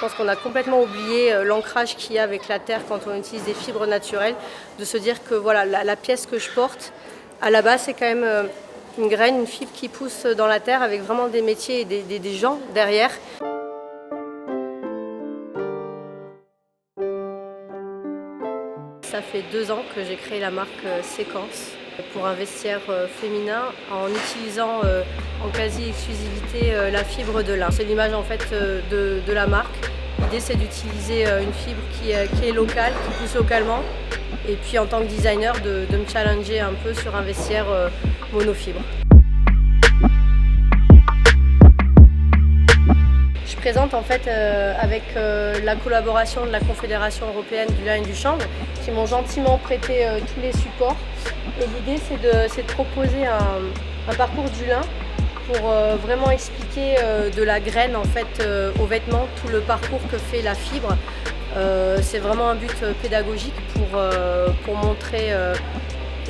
Je pense qu'on a complètement oublié l'ancrage qu'il y a avec la terre quand on utilise des fibres naturelles, de se dire que voilà, la pièce que je porte, à la base, c'est quand même une graine, une fibre qui pousse dans la terre avec vraiment des métiers et des gens derrière. Ça fait 2 ans que j'ai créé la marque Séquence pour un vestiaire féminin en utilisant en quasi-exclusivité la fibre de lin. C'est l'image en fait de la marque. L'idée c'est d'utiliser une fibre qui est locale, qui pousse localement. Et puis en tant que designer de me challenger un peu sur un vestiaire monofibre. Je présente en fait avec la collaboration de la Confédération européenne du lin et du chanvre qui m'ont gentiment prêté tous les supports. Et l'idée c'est de proposer un parcours du lin pour vraiment expliquer de la graine en fait au vêtement tout le parcours que fait la fibre. C'est vraiment un but pédagogique pour montrer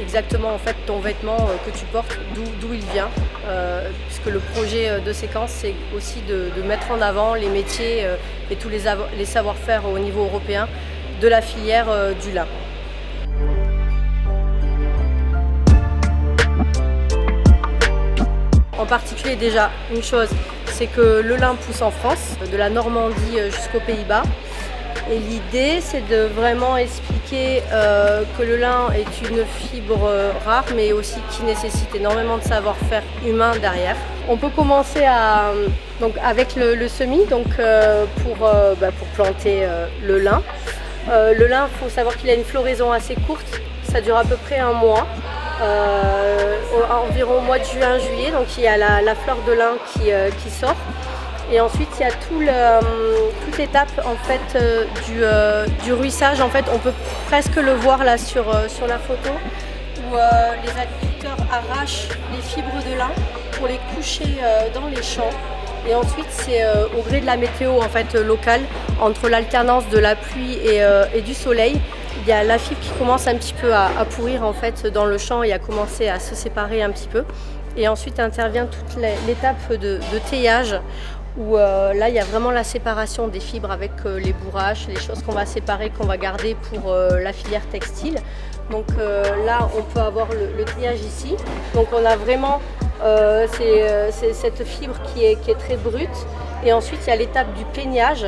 exactement en fait ton vêtement que tu portes, d'où il vient, puisque le projet de Séquence c'est aussi de mettre en avant les métiers et tous les savoir-faire au niveau européen de la filière du lin. En particulier déjà une chose, c'est que le lin pousse en France, de la Normandie jusqu'aux Pays-Bas. Et l'idée, c'est de vraiment expliquer que le lin est une fibre rare, mais aussi qui nécessite énormément de savoir-faire humain derrière. On peut commencer avec le semis, pour planter le lin. Le lin, il faut savoir qu'il a une floraison assez courte, ça dure à peu près 1 mois. Environ au mois de juin-juillet, donc il y a la fleur de lin qui sort. Et ensuite, il y a toute l'étape en fait, du ruissage. En fait, on peut presque le voir là sur la photo, où les agriculteurs arrachent les fibres de lin pour les coucher dans les champs. Et ensuite, c'est au gré de la météo en fait, locale, entre l'alternance de la pluie et du soleil, il y a la fibre qui commence un petit peu à pourrir en fait, dans le champ et à commencer à se séparer un petit peu. Et ensuite intervient toute l'étape de teillage, où là il y a vraiment la séparation des fibres avec les bourraches, les choses qu'on va séparer, qu'on va garder pour la filière textile. Donc là on peut avoir le triage ici. Donc on a vraiment c'est cette fibre qui est très brute. Et ensuite il y a l'étape du peignage.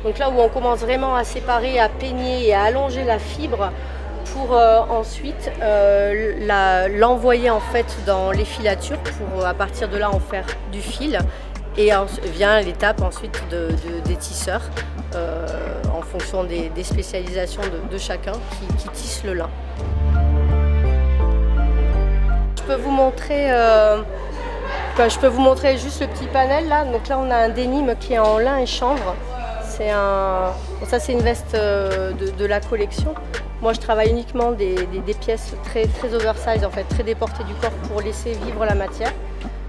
Donc là où on commence vraiment à séparer, à peigner et à allonger la fibre pour ensuite l'envoyer en fait dans les filatures pour à partir de là en faire du fil. Et vient l'étape ensuite des tisseurs en fonction des spécialisations de chacun qui tisse le lin. Je peux vous montrer juste le petit panel là. Donc là on a un denim qui est en lin et chanvre. Ça c'est une veste de la collection. Moi je travaille uniquement des pièces très oversize en fait, très déportées du corps pour laisser vivre la matière.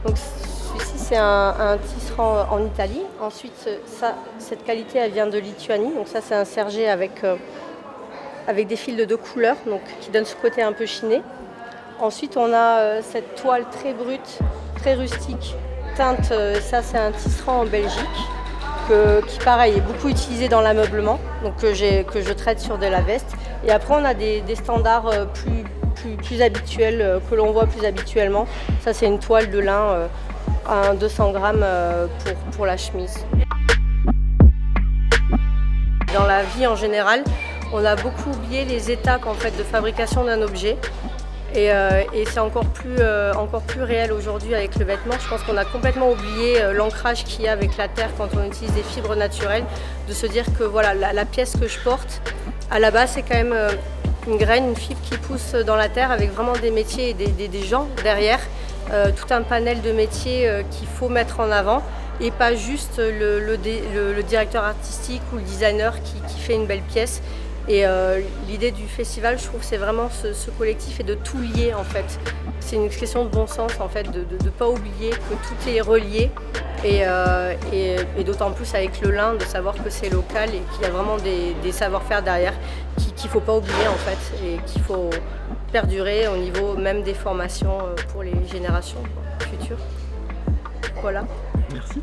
Donc celui-ci c'est un tisserand en Italie. Ensuite cette qualité elle vient de Lituanie. Donc ça c'est un sergé avec des fils de 2 couleurs, donc qui donne ce côté un peu chiné. Ensuite on a cette toile très brute, très rustique, teinte, ça c'est un tisserand en Belgique. Qui pareil est beaucoup utilisé dans l'ameublement, donc que je traite sur de la veste. Et après on a des standards plus habituels, que l'on voit plus habituellement. Ça c'est une toile de lin à 200 grammes pour la chemise. Dans la vie en général, on a beaucoup oublié les étapes en fait, de fabrication d'un objet. Et c'est encore plus réel aujourd'hui avec le vêtement. Je pense qu'on a complètement oublié l'ancrage qu'il y a avec la terre quand on utilise des fibres naturelles, de se dire que voilà, la pièce que je porte, à la base c'est quand même une graine, une fibre qui pousse dans la terre avec vraiment des métiers et des gens derrière, tout un panel de métiers qu'il faut mettre en avant et pas juste le directeur artistique ou le designer qui fait une belle pièce. Et l'idée du festival, je trouve, c'est vraiment ce collectif et de tout lier en fait. C'est une question de bon sens en fait, de ne pas oublier que tout est relié et d'autant plus avec le lin, de savoir que c'est local et qu'il y a vraiment des savoir-faire derrière qu'il ne faut pas oublier en fait et qu'il faut perdurer au niveau même des formations pour les générations futures. Voilà. Merci.